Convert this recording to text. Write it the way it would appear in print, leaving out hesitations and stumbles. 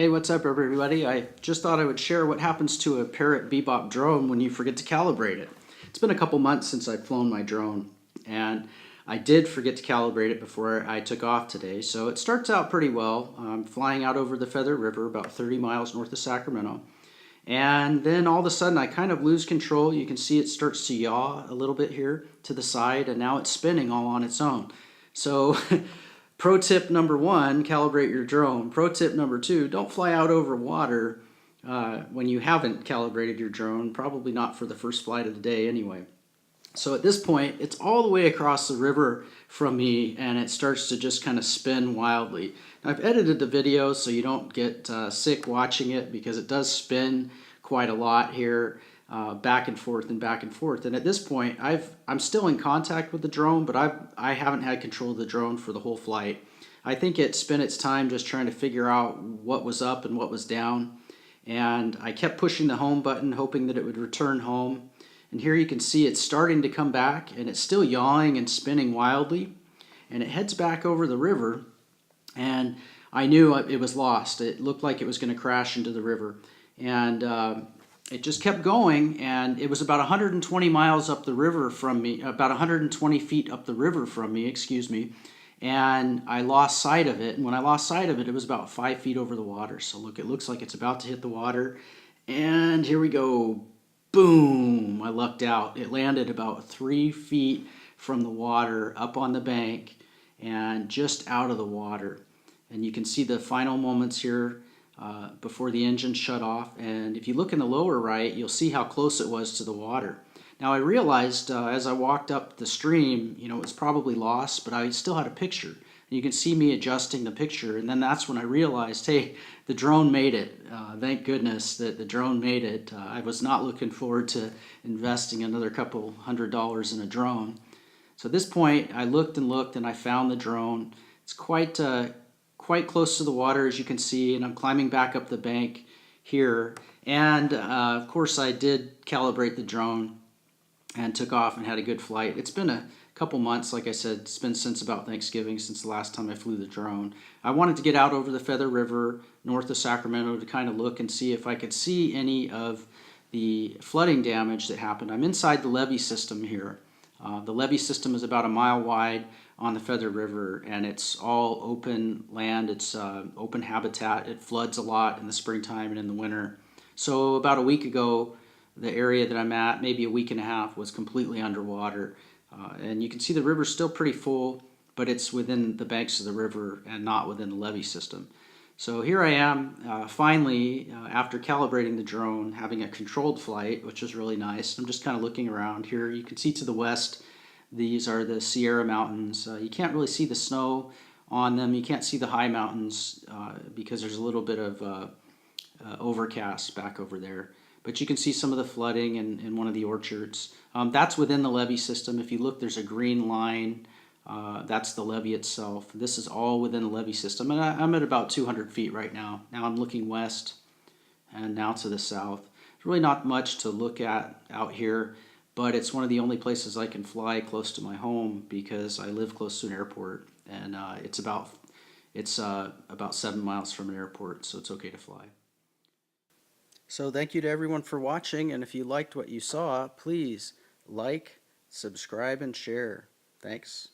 Hey, what's up everybody? I just thought I would share what happens to a Parrot bebop drone when you forget to calibrate it. It's been a couple months since I've flown my drone, and I did forget to calibrate it before I took off today. So it starts out pretty well. I'm flying out over the Feather River about 30 miles north of Sacramento. And then all of a sudden I kind of lose control. You can see it starts to yaw a little bit here to the side, and now it's spinning all on its own. So pro tip number one, calibrate your drone. Pro tip number two, don't fly out over water when you haven't calibrated your drone, probably not for the first flight of the day anyway. So at this point, it's all the way across the river from me, and it starts to just kind of spin wildly. Now, I've edited the video so you don't get sick watching it, because it does spin quite a lot here, back and forth and back and forth. And at this point, I'm still in contact with the drone, but I haven't had control of the drone for the whole flight. I think it spent its time just trying to figure out what was up and what was down. And I kept pushing the home button, hoping that it would return home. And here you can see it's starting to come back, and it's still yawing and spinning wildly. And it heads back over the river, and I knew it was lost. It looked like it was going to crash into the river. And it just kept going, and it was about 120 miles up the river from me, about 120 feet up the river from me, excuse me. And I lost sight of it. And when I lost sight of it, it was about 5 feet over the water. So look, it looks like it's about to hit the water. And here we go. Boom! I lucked out. It landed about 3 feet from the water up on the bank and just out of the water. And you can see the final moments here before the engine shut off. And if you look in the lower right, you'll see how close it was to the water. Now I realized as I walked up the stream, it was probably lost, but I still had a picture. And you can see me adjusting the picture, and then that's when I realized, hey, the drone made it. Thank goodness that the drone made it. I was not looking forward to investing another couple $100 in a drone. So at this point, I looked and looked, and I found the drone. It's quite close to the water, as you can see, and I'm climbing back up the bank here. And of course, I did calibrate the drone and took off and had a good flight. It's been a couple months, like I said. It's been since about Thanksgiving, since the last time I flew the drone. I wanted to get out over the Feather River north of Sacramento to kind of look and see if I could see any of the flooding damage that happened. I'm inside the levee system here. The levee system is about a mile wide on the Feather River, and it's all open land. It's open habitat. It floods a lot in the springtime and in the winter. So about a week ago, the area that I'm at, maybe a week and a half, was completely underwater. And you can see the river's still pretty full, but it's within the banks of the river and not within the levee system. So here I am, finally, after calibrating the drone, having a controlled flight, which is really nice. I'm just kind of looking around here. You can see to the west, these are the Sierra Mountains. You can't really see the snow on them. You can't see the high mountains because there's a little bit of overcast back over there. But you can see some of the flooding in one of the orchards. That's within the levee system. If you look, there's a green line. That's the levee itself. This is all within the levee system. And I'm at about 200 feet right now. Now I'm looking west and now to the south. There's really not much to look at out here, but it's one of the only places I can fly close to my home because I live close to an airport. And it's about 7 miles from an airport, so it's okay to fly. So thank you to everyone for watching, and if you liked what you saw, please like, subscribe, and share. Thanks.